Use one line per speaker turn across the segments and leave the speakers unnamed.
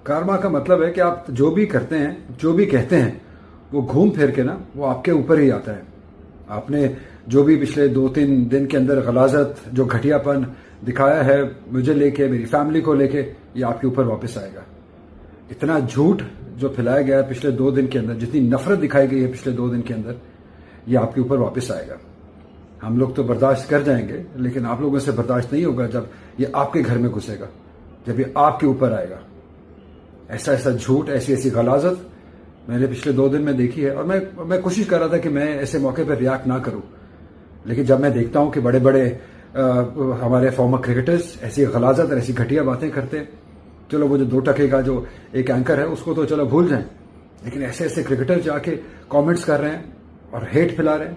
کارما کا مطلب ہے کہ آپ جو بھی کرتے ہیں، جو بھی کہتے ہیں، وہ گھوم پھر کے نا وہ آپ کے اوپر ہی آتا ہے. آپ نے جو بھی پچھلے 2-3 دن کے اندر غلاظت، جو گھٹیا پن دکھایا ہے مجھے لے کے، میری فیملی کو لے کے، یہ آپ کے اوپر واپس آئے گا. اتنا جھوٹ جو پھیلایا گیا ہے پچھلے 2 دن کے اندر، جتنی نفرت دکھائی گئی ہے پچھلے 2 دن کے اندر، یہ آپ کے اوپر واپس آئے گا. ہم لوگ تو برداشت کر جائیں گے، لیکن آپ لوگوں سے برداشت نہیں ہوگا جب یہ آپ کے گھر میں گھسے گا، جب یہ آپ کے اوپر آئے گا. ایسا ایسا جھوٹ، ایسی ایسی غلاظت میں نے پچھلے 2 دن میں دیکھی ہے. اور میں کوشش کر رہا تھا کہ میں ایسے موقع پر ریاکٹ نہ کروں، لیکن جب میں دیکھتا ہوں کہ بڑے بڑے ہمارے فارمر کرکٹرز ایسی غلاظت اور ایسی گھٹیا باتیں کرتے ہیں، چلو وہ جو 2 ٹکے کا جو ایک اینکر ہے اس کو تو چلو بھول جائیں، لیکن ایسے ایسے کرکٹر جا کے کامنٹس کر رہے ہیں اور ہیٹ پھیلا رہے ہیں.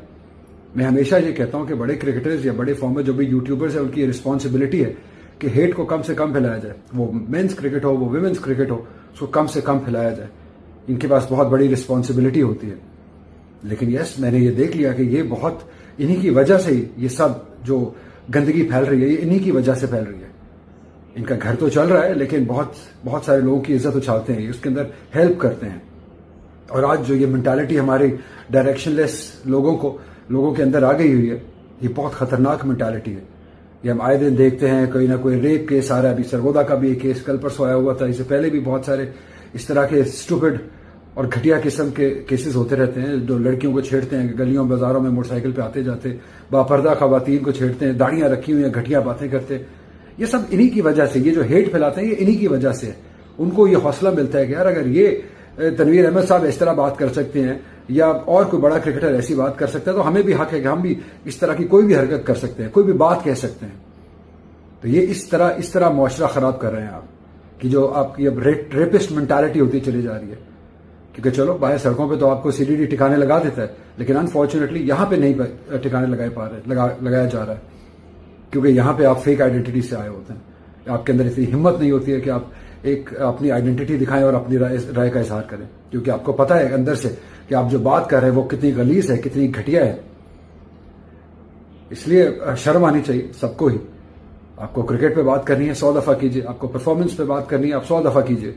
میں ہمیشہ یہ کہتا ہوں کہ بڑے کرکٹرز یا بڑے فارمر جو بھی یوٹیوبرز ہیں، ان کی یہ رسپانسبلٹی ہے کہ ہیٹ کو کم سے کم پھیلایا جائے. وہ مینس کرکٹ ہو، وہ ویمنس کرکٹ ہو، اس کو کم سے کم پھیلایا جائے. ان کے پاس بہت بڑی رسپانسبلٹی ہوتی ہے. لیکن یس، میں نے یہ دیکھ لیا کہ یہ بہت انہی کی وجہ سے ہی یہ سب جو گندگی پھیل رہی ہے، یہ انہی کی وجہ سے پھیل رہی ہے. ان کا گھر تو چل رہا ہے، لیکن بہت سارے لوگوں کی عزت اچھالتے ہیں، اس کے اندر ہیلپ کرتے ہیں. اور آج جو یہ مینٹالٹی ہماری ڈائریکشن لیس لوگوں کے اندر آ گئی ہوئی ہے، یہ بہت خطرناک مینٹالٹی ہے. یہ ہم آئے دن دیکھتے ہیں، کوئی نہ کوئی ریپ کیس آ رہا ہے. ابھی سرگودا کا بھی ایک کیس کل پرسوں آیا ہوا تھا. اس سے پہلے بھی بہت سارے اس طرح کے اسٹوپڈ اور گھٹیا قسم کے کیسز ہوتے رہتے ہیں، جو لڑکیوں کو چھیڑتے ہیں، گلیوں بازاروں میں موٹر سائیکل پہ آتے جاتے، باپردہ خواتین کو چھیڑتے ہیں، داڑیاں رکھی ہوئی ہیں، گھٹیا باتیں کرتے. یہ سب انہی کی وجہ سے، یہ جو ہیٹ پھیلاتے ہیں یہ انہی کی وجہ سے ہے. ان کو یہ حوصلہ ملتا ہے کہ یار اگر یہ تنویر احمد صاحب اس طرح بات کر سکتے ہیں یا اور کوئی بڑا کرکٹر ایسی بات کر سکتا ہے تو ہمیں بھی حق ہے کہ ہم بھی اس طرح کی کوئی بھی حرکت کر سکتے ہیں، کوئی بھی بات کہہ سکتے ہیں. تو یہ اس طرح معاشرہ خراب کر رہے ہیں آپ، کہ جو آپ کی اب ریپسٹ مینٹالٹی ہوتی چلی جا رہی ہے. کیونکہ چلو باہر سڑکوں پہ تو آپ کو CDD ٹھکانے لگا دیتا ہے، لیکن انفارچونیٹلی یہاں پہ نہیں ٹھکانے لگایا جا رہا ہے، کیونکہ یہاں پہ آپ فیک آئیڈینٹی سے آئے ہوتے ہیں. آپ کے اندر اتنی ہمت نہیں ہوتی ہے کہ آپ ایک اپنی آئیڈینٹی دکھائیں اور اپنی رائے کا اظہار کریں، کیونکہ آپ کو پتا ہے اندر سے کہ آپ جو بات کر رہے ہیں وہ کتنی غلیظ ہے، کتنی گھٹیا ہے. اس لیے شرم آنی چاہیے سب کو ہی. آپ کو کرکٹ پہ بات کرنی ہے 100 دفعہ کیجیے، آپ کو پرفارمنس پہ بات کرنی ہے آپ 100 دفعہ کیجیے،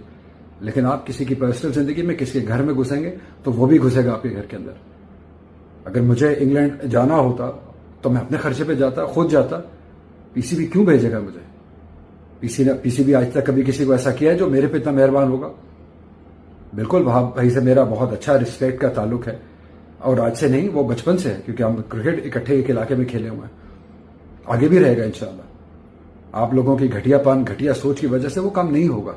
لیکن آپ کسی کی پرسنل زندگی میں کسی کے گھر میں گھسیں گے تو وہ بھی گھسے گا آپ کے گھر کے اندر. اگر مجھے انگلینڈ جانا ہوتا تو میں اپنے خرچے پہ جاتا، خود جاتا. PCB کیوں بھیجے گا مجھے؟ PCB آج تک کبھی کسی کو ایسا کیا ہے جو میرے پہ اتنا مہربان ہوگا؟ بالکل. وہاں بھائی سے میرا بہت اچھا رسپیکٹ کا تعلق ہے، اور آج سے نہیں، وہ بچپن سے ہے، کیونکہ ہم کرکٹ اکٹھے ایک علاقے میں کھیلے ہوئے ہیں. آگے بھی رہے گا انشاءاللہ. آپ لوگوں کی گھٹیا پن، گھٹیا سوچ کی وجہ سے وہ کام نہیں ہوگا.